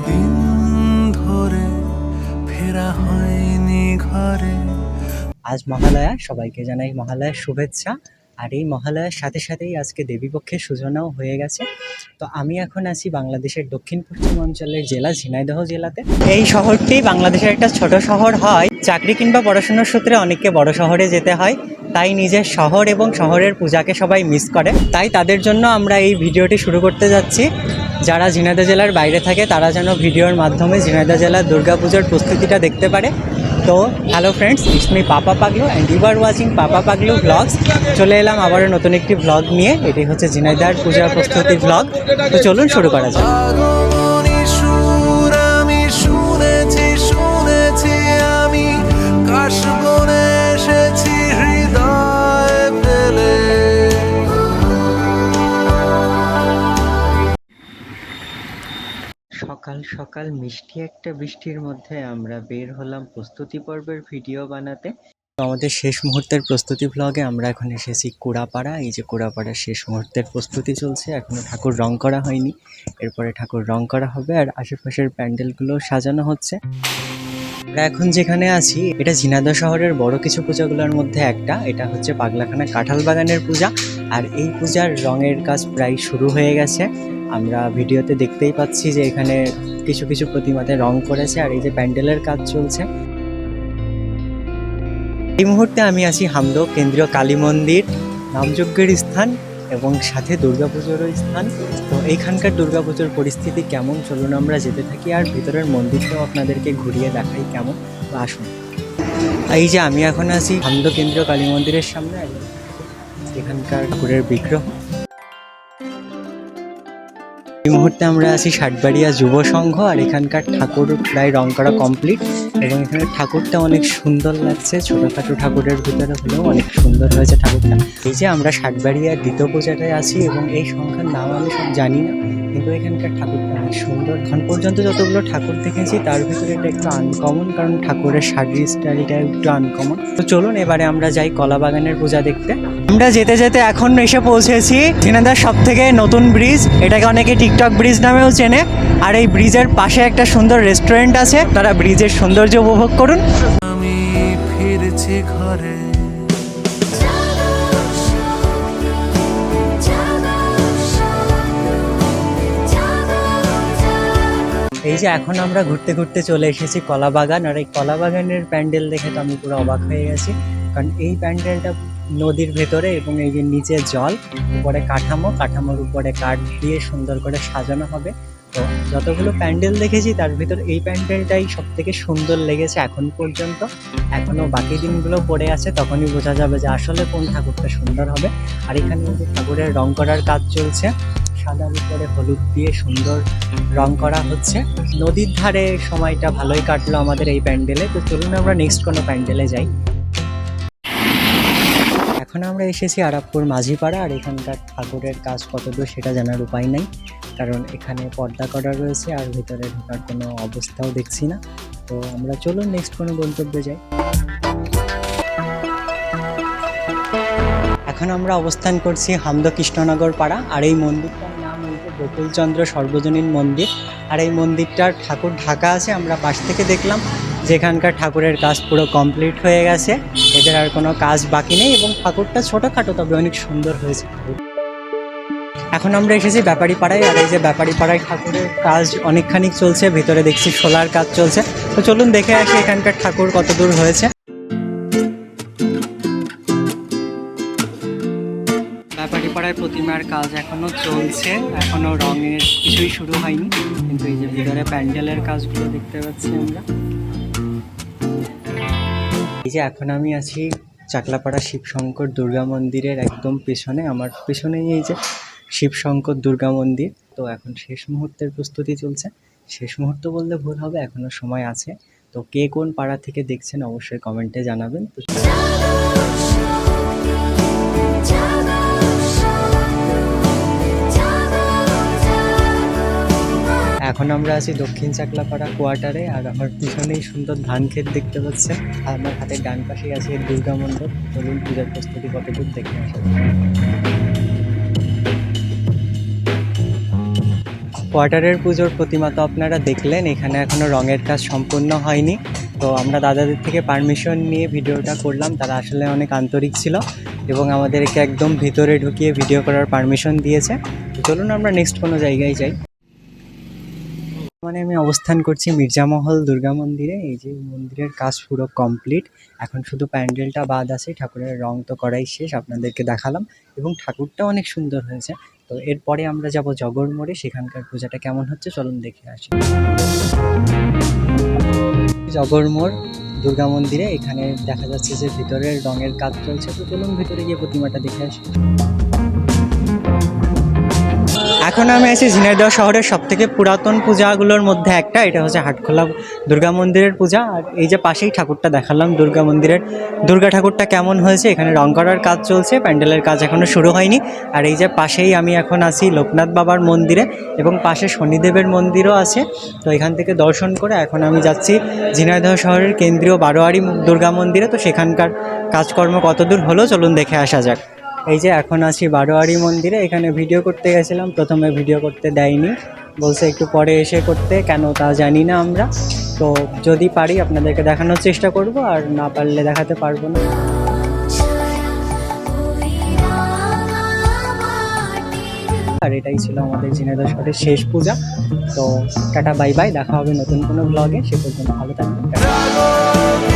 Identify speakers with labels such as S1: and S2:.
S1: বহুদিন ধরে ফেরা হয়নি ঘরে।
S2: আজ মহালয়া, সবাইকে জানাই মহালয়ার শুভেচ্ছা। আর এই মহালয়ার সাথে সাথেই আজকে দেবীপক্ষের সূচনাও হয়ে গেছে। তো আমি এখন আছি বাংলাদেশের দক্ষিণ পশ্চিম অঞ্চলের জেলা ঝিনাইদহ জেলাতে। এই শহরটি বাংলাদেশের একটা ছোট শহর হয়। চাকরি কিংবা পড়াশোনার সূত্রে অনেককে বড় শহরে যেতে হয়, তাই নিজের শহর এবং শহরের পূজাকে সবাই মিস করে। তাই তাদের জন্য আমরা এই ভিডিওটি শুরু করতে যাচ্ছি। যারা ঝিনাইদহ জেলার বাইরে থাকে তারা যেন ভিডিওর মাধ্যমে ঝিনাইদহ জেলার দুর্গাপূজার প্রস্তুতিটা দেখতে পারে। তো hello friends, it's me Papa Paglu and you are watching Papa Paglu blogs. চলে এলাম আবারও নতুন একটি ব্লগ নিয়ে। এটি হচ্ছে ঝিনাইদহের পূজার প্রস্তুতি ব্লগ। তো চলুন শুরু করা যাক।
S1: আগমনী সুর আমি শুনেছি শুনেছি, আমি কাশবনে এসেছি হৃদয় ফেলে।
S2: সকাল সকাল মিষ্টি একটা বৃষ্টির মধ্যে আমরা বের হলাম প্রস্তুতি পর্বের ভিডিও বানাতে। তো আমাদের শেষ মুহূর্তের প্রস্তুতি ব্লগে আমরা এখন এসেছি কুড়াপাড়া। এই যে কুড়াপাড়ার শেষ মুহূর্তের প্রস্তুতি চলছে, এখনো ঠাকুর রং করা হয়নি, এরপরে ঠাকুর রং করা হবে আর আশেপাশের প্যান্ডেলগুলো সাজানো হচ্ছে। আমরা এখন যেখানে আছি এটা ঝিনাইদহ শহরের বড় কিছু পূজাগুলোর মধ্যে একটা। এটা হচ্ছে পাগলাখানা কাঁঠাল বাগানের পূজা। আর এই পূজার রঙের কাজ প্রায় শুরু হয়ে গেছে। আমরা ভিডিওতে দেখতেই পাচ্ছি যে এখানে কিছু কিছু প্রতিমাতে রং করেছে আর এই যে প্যান্ডেলের কাজ চলছে। এই মুহূর্তে আমি আছি হামদো কেন্দ্রীয় কালী মন্দির, নামযজ্ঞের স্থান এবং সাথে দুর্গাপুজোরও স্থান। তো এইখানকার দুর্গাপুজোর পরিস্থিতি কেমন, চলুন আমরা যেতে থাকি আর ভিতরের মন্দিরটাও আপনাদেরকে ঘুরিয়ে দেখাই কেমন। তো আসুন। এই যে আমি এখন আছি হামদো কেন্দ্রীয় কালী মন্দিরের সামনে, এখানকার ঠাকুরের বিগ্রহ। এই মুহূর্তে আমরা আছি ষাটবাড়িয়া যুব সংঘ আর এখানকার ঠাকুর প্রায় রং করা কমপ্লিট এবং এখানে ঠাকুরটা অনেক সুন্দর লাগছে। ছোটোখাটো ঠাকুরের ভিতরে হলেও অনেক সুন্দর হয়েছে ঠাকুরটা। এই যে আমরা ষাটবাড়িয়ার দ্বিতীয় পূজাটায় আছি এবং এই সংখ্যার নাম আমি সব জানি না, কিন্তু এখানকার ঠাকুরটা অনেক সুন্দর। এখন পর্যন্ত যতগুলো ঠাকুর দেখেছি তার ভিতরে এটা একটু আনকমন, কারণ ঠাকুরের শাড়ির স্টাইলটা একটু আনকমন। তো চলুন এবারে আমরা যাই কলা বাগানের পূজা দেখতে। আমরা যেতে যেতে এখন এসে পৌঁছেছি ঝিনাইদহের সব থেকে নতুন ব্রিজ, এটাকে অনেকে টিকটক ব্রিজ নামেও চেনে। আর এই ব্রিজের পাশে একটা সুন্দর রেস্টুরেন্ট আছে, তারা ব্রিজের সৌন্দর্য উপভোগ করুন।
S1: আমি ফিরছি ঘরে।
S2: এই যে এখন আমরা ঘুরতে ঘুরতে চলে এসেছি কলা বাগান। আর এই কলা বাগানের প্যান্ডেল দেখে তো আমি পুরো অবাক হয়ে গেছি, কারণ এই প্যান্ডেলটা নদীর ভেতরে এবং এই যে নিচে জল, উপরে কাঠামোর উপরে কাঠ দিয়ে সুন্দর করে সাজানো হবে। তো যতগুলো প্যান্ডেল দেখেছি তার ভিতর এই প্যান্ডেলটাই সব থেকে সুন্দর লেগেছে এখন পর্যন্ত। এখনো বাকি দিনগুলো পড়ে আছে, তখনই বোঝা যাবে যে আসলে কোন ঠাকুরটা সুন্দর হবে। আর এখানে যে ঠাকুরের রং করার কাজ চলছে, সাদার উপরে হলুদ দিয়ে সুন্দর রং করা হচ্ছে। নদীর ধারে সময়টা ভালোই কাটলো আমাদের এই প্যান্ডেলে। তো চলুন আমরা নেক্সট কোনো প্যান্ডেলে যাই। এখন আমরা এসেছি আরাপপুর মাঝিপাড়া। আর এখানকার ঠাকুরের কাজ কতদূর সেটা জানার উপায় নাই, কারণ এখানে পর্দা করা রয়েছে আর ভিতরে ঢোকার কোনো অবস্থাও দেখছি না। তো আমরা চলুন নেক্সট কোনো গন্তব্যে যাই। এখন আমরা অবস্থান করছি হামদো কৃষ্ণনগর পাড়া। আর এই মন্দিরটার নাম হচ্ছে গোকুলচন্দ্র সর্বজনীন মন্দির। আর এই মন্দিরটার ঠাকুর ঢাকা আছে। আমরা পাশ থেকে দেখলাম যেখানকার ঠাকুরের কাজ পুরো কমপ্লিট হয়ে গেছে, এদের আর কোনো কাজ বাকি নেই এবং ঠাকুরটা ছোটোখাটো তবে অনেক সুন্দর হয়েছে। এখন আমরা এসেছি ব্যাপারী পাড়ায়। আর এই যে ব্যাপারী পাড়ায় ঠাকুরের কাজ অনেকখানি চলছে, ভিতরে দেখছি শোলার কাজ চলছে। তো চলুন দেখে আসি এখানকার ঠাকুর কত দূর হয়েছে। ব্যাপারী পাড়ায় প্রতিমার কাজ এখনো চলছে, এখনো রঙের কিছুই শুরু হয়নি, কিন্তু এই যে ভিতরে প্যান্ডেলের কাজগুলো দেখতে পাচ্ছি আমরা। এই যে এখন আমি আছি চাকলাপাড়া শিবশঙ্কর দুর্গা মন্দিরের একদম পেছনে। আমার পেছনেই এই যে শিবশঙ্কর দুর্গা মন্দির। তো এখন শেষ মুহূর্তের প্রস্তুতি চলছে। শেষ মুহূর্ত বললে ভুল হবে, এখনো সময় আছে। তো কে কোন পাড়া থেকে দেখছেন অবশ্যই কমেন্টে জানাবেন। তো এখন আমরা আছি দক্ষিণ চাকলাপাড়া কোয়ার্টারে। আর আমার পিছনেই সুন্দর ধান ক্ষেত দেখতে পাচ্ছেন। আর আমার হাতের ডান পাশেই আছে দুর্গা মণ্ডপ। চলুন পূজার প্রস্তুতি কতদূর দেখে আসা। কোয়ার্টারের পুজোর প্রতিমা তো আপনারা দেখলেন, এখানে এখনও রঙের কাজ সম্পূর্ণ হয়নি। তো আমরা দাদাদের থেকে পারমিশন নিয়ে ভিডিওটা করলাম, তারা আসলে অনেক আন্তরিক ছিল এবং আমাদেরকে একদম ভিতরে ঢুকিয়ে ভিডিও করার পারমিশন দিয়েছে। তো চলুন আমরা নেক্সট কোনো জায়গায় যাই। মানে আমি অবস্থান করছি মির্জামহল দুর্গা মন্দিরে। এই যে মন্দিরের কাজ পুরো কমপ্লিট, এখন শুধু প্যান্ডেলটা বাদ আছে। ঠাকুরের রং তো করাই শেষ, আপনাদেরকে দেখালাম, এবং ঠাকুরটা অনেক সুন্দর হয়েছে। তো এরপরে আমরা যাব জগর মোড়ে, সেখানকার পূজাটা কেমন হচ্ছে চলুন দেখে আসি। জগর মোড় দুর্গা মন্দিরে, এখানে দেখা যাচ্ছে যে ভিতরের রঙের কাজ চলছে। তো চলুন ভিতরে গিয়ে প্রতিমাটা দেখে আসি। এখন আমি আছি ঝিনাইদহ শহরের সবথেকে পুরাতন পূজাগুলোর মধ্যে একটা, এটা হচ্ছে হাটখোলা দুর্গা মন্দিরের পূজা। আর এই যে পাশেই ঠাকুরটা দেখালাম দুর্গা মন্দিরের, দুর্গা ঠাকুরটা কেমন হয়েছে, এখানে রং করার কাজ চলছে, প্যান্ডেলের কাজ এখনও শুরু হয়নি। আর এই যে পাশেই আমি এখন আছি লোকনাথ বাবার মন্দিরে, এবং পাশে শনিদেবের মন্দিরও আছে। তো এখান থেকে দর্শন করে এখন আমি যাচ্ছি ঝিনাইদহ শহরের কেন্দ্রীয় বারোয়ারি দুর্গা মন্দিরে। তো সেখানকার কাজকর্ম কতদূর হলো চলুন দেখে আসা যাক। এই যে এখন আছি বারোয়ারি মন্দিরে, এখানে ভিডিও করতে গেছিলাম, প্রথমে ভিডিও করতে দেয়নি, বলছে একটু পরে এসে করতে, কেন তা জানি না আমরা। তো যদি পারি আপনাদেরকে দেখানোর চেষ্টা করব, আর না পারলে দেখাতে পারবো না। আর এটাই ছিল আমাদের ঝিনাইদহ শহরের শেষ পূজা। তো টাটা বাই বাই, দেখা হবে নতুন কোনো ব্লগে, সে পর্যন্ত ভালো থাকবেন।